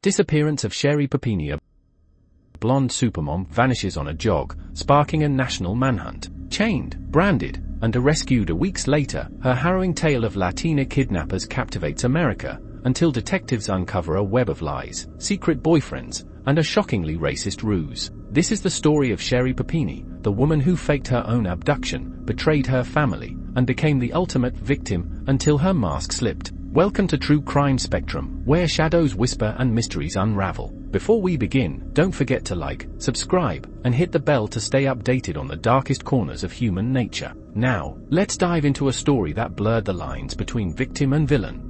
Disappearance of Sherri Papini. A blonde supermom vanishes on a jog, sparking a national manhunt. Chained, branded, and rescued weeks later, her harrowing tale of Latina kidnappers captivates America, until detectives uncover a web of lies, secret boyfriends, and a shockingly racist ruse. This is the story of Sherri Papini, the woman who faked her own abduction, betrayed her family, and became the ultimate victim until her mask slipped. Welcome to True Crime Spectrum, where shadows whisper and mysteries unravel. Before we begin, don't forget to like, subscribe, and hit the bell to stay updated on the darkest corners of human nature. Now, let's dive into a story that blurred the lines between victim and villain.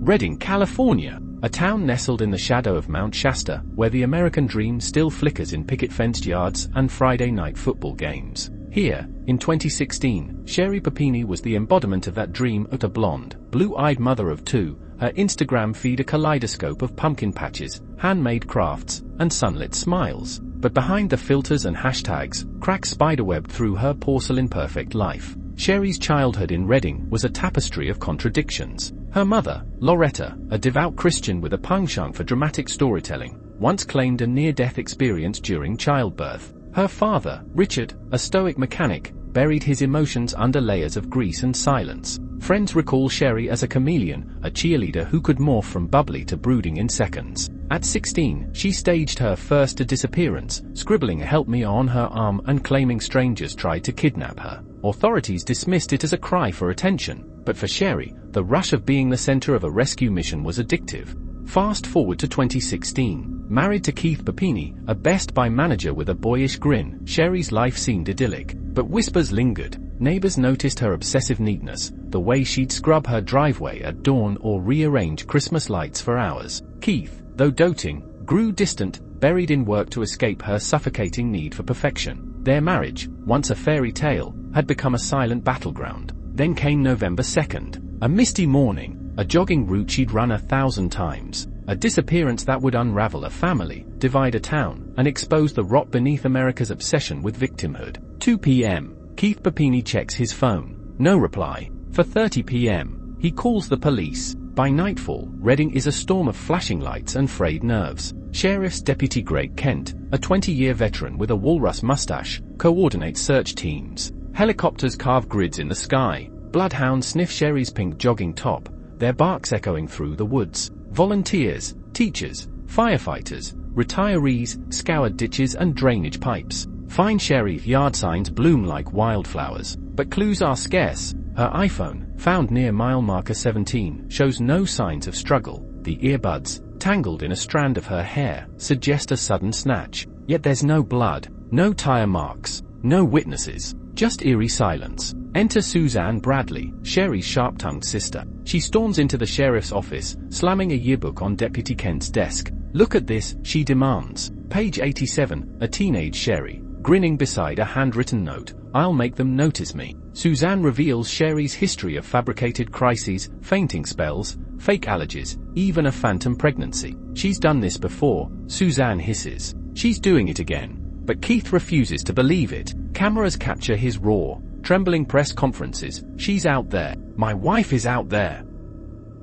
Redding, California, a town nestled in the shadow of Mount Shasta, where the American dream still flickers in picket-fenced yards and Friday night football games. Here, in 2016, Sherri Papini was the embodiment of that dream. A blonde, blue-eyed mother of two, her Instagram feed a kaleidoscope of pumpkin patches, handmade crafts, and sunlit smiles. But behind the filters and hashtags, cracks spiderwebbed through her porcelain-perfect life. Sherri's childhood in Redding was a tapestry of contradictions. Her mother, Loretta, a devout Christian with a penchant for dramatic storytelling, once claimed a near-death experience during childbirth. Her father, Richard, a stoic mechanic, buried his emotions under layers of grease and silence. Friends recall Sherri as a chameleon, a cheerleader who could morph from bubbly to brooding in seconds. At 16, she staged her first disappearance, scribbling "Help me" on her arm and claiming strangers tried to kidnap her. Authorities dismissed it as a cry for attention, but for Sherri, the rush of being the center of a rescue mission was addictive. Fast forward to 2016. Married to Keith Papini, a Best Buy manager with a boyish grin, Sherri's life seemed idyllic. But whispers lingered. Neighbors noticed her obsessive neatness, the way she'd scrub her driveway at dawn or rearrange Christmas lights for hours. Keith, though doting, grew distant, buried in work to escape her suffocating need for perfection. Their marriage, once a fairy tale, had become a silent battleground. Then came November 2nd. A misty morning, a jogging route she'd run 1,000 times. A disappearance that would unravel a family, divide a town, and expose the rot beneath America's obsession with victimhood. 2 p.m. Keith Papini checks his phone. No reply. For 30 p.m. he calls the police. By nightfall, Redding is a storm of flashing lights and frayed nerves. Sheriff's Deputy Greg Kent, a 20-year veteran with a walrus mustache, coordinates search teams. Helicopters carve grids in the sky. Bloodhounds sniff Sherri's pink jogging top, their barks echoing through the woods. Volunteers, teachers, firefighters, retirees scoured ditches and drainage pipes. Find Sherri. Yard signs bloom like wildflowers, but clues are scarce. Her iPhone, found near mile marker 17, shows no signs of struggle. The earbuds, tangled in a strand of her hair, suggest a sudden snatch. Yet there's no blood, no tire marks, no witnesses, just eerie silence. Enter Suzanne Bradley, Sherri's sharp-tongued sister. She storms into the sheriff's office, slamming a yearbook on Deputy Kent's desk. "Look at this," she demands. Page 87, a teenage Sherri, grinning beside a handwritten note. "I'll make them notice me." Suzanne reveals Sherri's history of fabricated crises, fainting spells, fake allergies, even a phantom pregnancy. "She's done this before," Suzanne hisses. "She's doing it again." But Keith refuses to believe it. Cameras capture his raw, trembling press conferences. "She's out there. My wife is out there."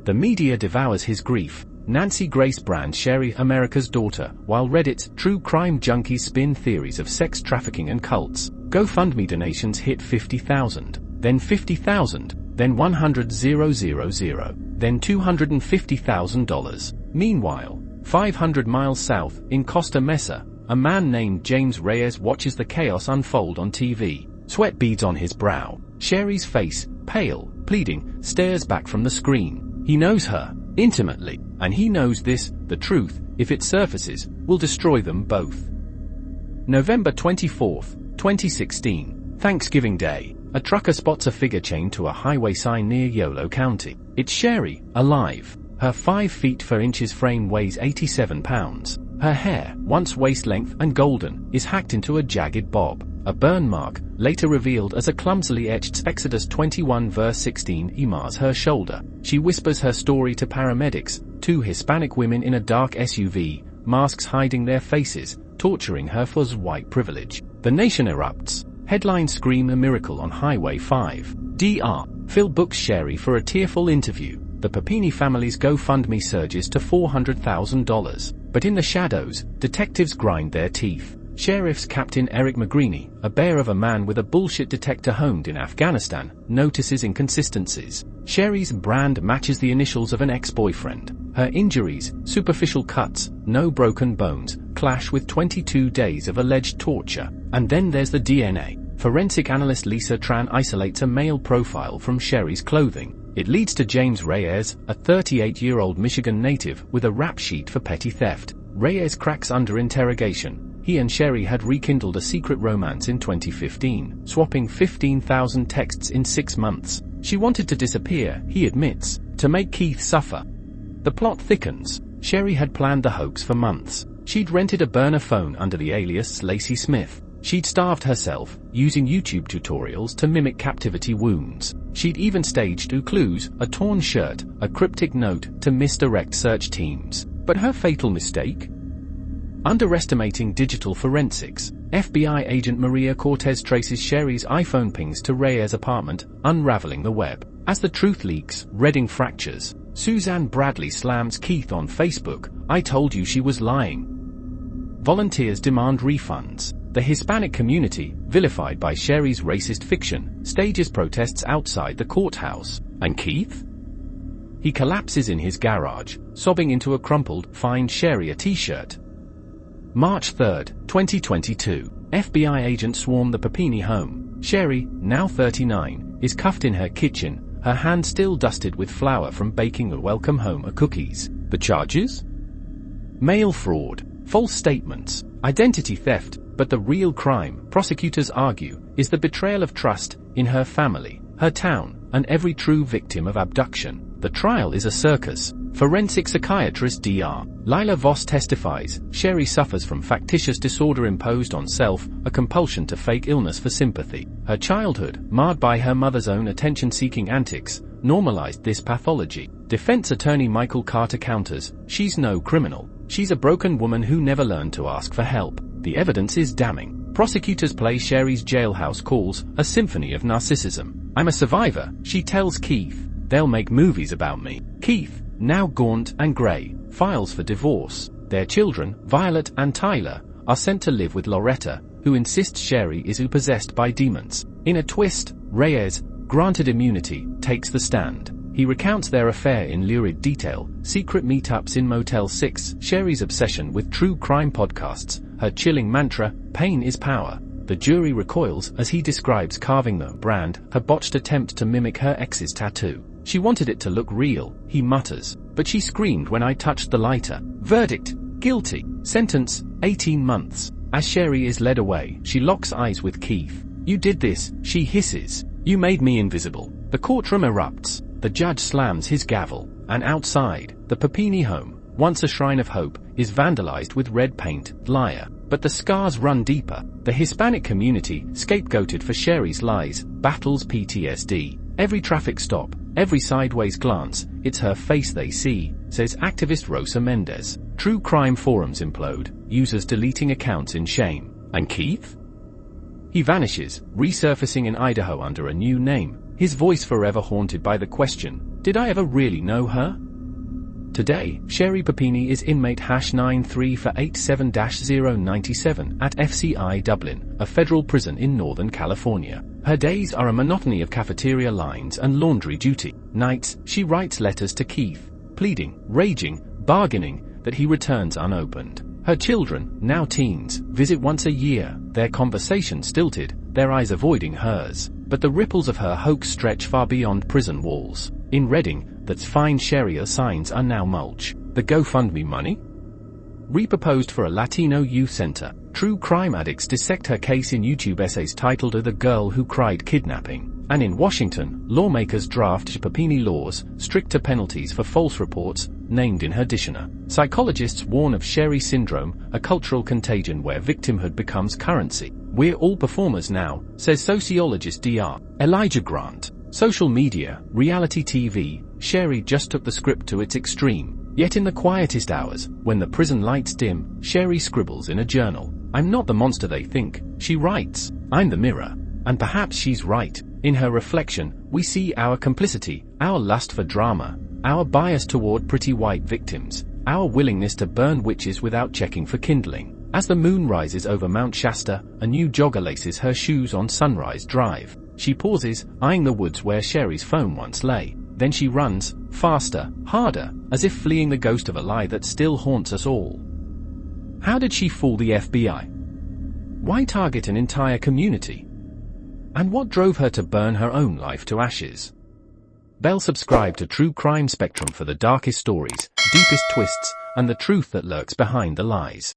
The media devours his grief. Nancy Grace brands Sherri America's daughter, while Reddit's true crime junkies spin theories of sex trafficking and cults. GoFundMe donations hit 50,000, then 50,000, then 100,000, then $250,000. Meanwhile, 500 miles south, in Costa Mesa, a man named James Reyes watches the chaos unfold on TV. Sweat beads on his brow. Sherri's face, pale, pleading, stares back from the screen. He knows her, intimately, and he knows this, the truth, if it surfaces, will destroy them both. November 24, 2016, Thanksgiving Day. A trucker spots a figure chained to a highway sign near Yolo County. It's Sherri, alive. Her 5 feet 4 inches frame weighs 87 pounds. Her hair, once waist-length and golden, is hacked into a jagged bob. A burn mark, later revealed as a clumsily etched Exodus 21 verse 16 mars her shoulder. She whispers her story to paramedics, 2 Hispanic women in a dark SUV, masks hiding their faces, torturing her for white privilege. The nation erupts. Headlines scream a miracle on Highway 5. Dr. Phil books Sherri for a tearful interview. The Papini family's GoFundMe surges to $400,000. But in the shadows, detectives grind their teeth. Sheriff's Captain Eric McGreeny, a bear of a man with a bullshit detector honed in Afghanistan, notices inconsistencies. Sherri's brand matches the initials of an ex-boyfriend. Her injuries, superficial cuts, no broken bones, clash with 22 days of alleged torture. And then there's the DNA. Forensic analyst Lisa Tran isolates a male profile from Sherri's clothing. It leads to James Reyes, a 38-year-old Michigan native with a rap sheet for petty theft. Reyes cracks under interrogation. He and Sherri had rekindled a secret romance in 2015, swapping 15,000 texts in 6 months. She wanted to disappear, he admits, to make Keith suffer. The plot thickens. Sherri had planned the hoax for months. She'd rented a burner phone under the alias Lacey Smith. She'd starved herself, using YouTube tutorials to mimic captivity wounds. She'd even staged clues, a torn shirt, a cryptic note to misdirect search teams. But her fatal mistake? Underestimating digital forensics, FBI agent Maria Cortez traces Sherri's iPhone pings to Reyes' apartment, unraveling the web. As the truth leaks, Redding fractures. Suzanne Bradley slams Keith on Facebook. I told you she was lying. Volunteers demand refunds. The Hispanic community, vilified by Sherri's racist fiction, stages protests outside the courthouse. And Keith? He collapses in his garage, sobbing into a crumpled, "Find Sherri a t-shirt." March 3, 2022. FBI agents swarm the Papini home. Sherri, now 39, is cuffed in her kitchen, her hand still dusted with flour from baking a welcome home of cookies. The charges? Mail fraud, false statements, identity theft, but the real crime, prosecutors argue, is the betrayal of trust in her family, her town, and every true victim of abduction. The trial is a circus. Forensic psychiatrist Dr. Lila Voss testifies, Sherri suffers from factitious disorder imposed on self, a compulsion to fake illness for sympathy. Her childhood, marred by her mother's own attention-seeking antics, normalized this pathology. Defense attorney Michael Carter counters, she's no criminal. She's a broken woman who never learned to ask for help. The evidence is damning. Prosecutors play Sherri's jailhouse calls, a symphony of narcissism. I'm a survivor, she tells Keith. They'll make movies about me. Keith, now gaunt and grey, files for divorce. Their children, Violet and Tyler, are sent to live with Loretta, who insists Sherri is possessed by demons. In a twist, Reyes, granted immunity, takes the stand. He recounts their affair in lurid detail, secret meetups in Motel 6, Sherri's obsession with true crime podcasts, her chilling mantra, pain is power. The jury recoils as he describes carving the brand, her botched attempt to mimic her ex's tattoo. She wanted it to look real, he mutters, but she screamed when I touched the lighter. Verdict, guilty. Sentence, 18 months. As Sherri is led away, she locks eyes with Keith. You did this, she hisses. You made me invisible. The courtroom erupts. The judge slams his gavel, and outside, the Papini home, once a shrine of hope, is vandalized with red paint, liar. But the scars run deeper. The Hispanic community, scapegoated for Sherri's lies, battles PTSD. Every traffic stop, every sideways glance, it's her face they see, says activist Rosa Mendez. True crime forums implode, users deleting accounts in shame. And Keith? He vanishes, resurfacing in Idaho under a new name, his voice forever haunted by the question, did I ever really know her? Today, Sherri Papini is inmate #93487-097 at FCI Dublin, a federal prison in Northern California. Her days are a monotony of cafeteria lines and laundry duty. Nights, she writes letters to Keith, pleading, raging, bargaining, that he returns unopened. Her children, now teens, visit once a year, their conversation stilted, their eyes avoiding hers. But the ripples of her hoax stretch far beyond prison walls. In Redding, that's Find Sherri signs are now mulch. The GoFundMe money? Repurposed for a Latino youth center. True crime addicts dissect her case in YouTube essays titled The Girl Who Cried Kidnapping. And in Washington, lawmakers draft Papini laws, stricter penalties for false reports, named in her dictionary. Psychologists warn of Sherri syndrome, a cultural contagion where victimhood becomes currency. We're all performers now, says sociologist Dr. Elijah Grant. Social media, reality TV, Sherri just took the script to its extreme. Yet in the quietest hours, when the prison lights dim, Sherri scribbles in a journal. I'm not the monster they think, she writes. I'm the mirror. And perhaps she's right. In her reflection, we see our complicity, our lust for drama, Our bias toward pretty white victims, our willingness to burn witches without checking for kindling. As the moon rises over Mount Shasta, a new jogger laces her shoes on Sunrise Drive. She pauses, eyeing the woods where Sherri's phone once lay. Then she runs, faster, harder, as if fleeing the ghost of a lie that still haunts us all. How did she fool the FBI? Why target an entire community? And what drove her to burn her own life to ashes? Subscribe to True Crime Spectrum for the darkest stories, deepest twists, and the truth that lurks behind the lies.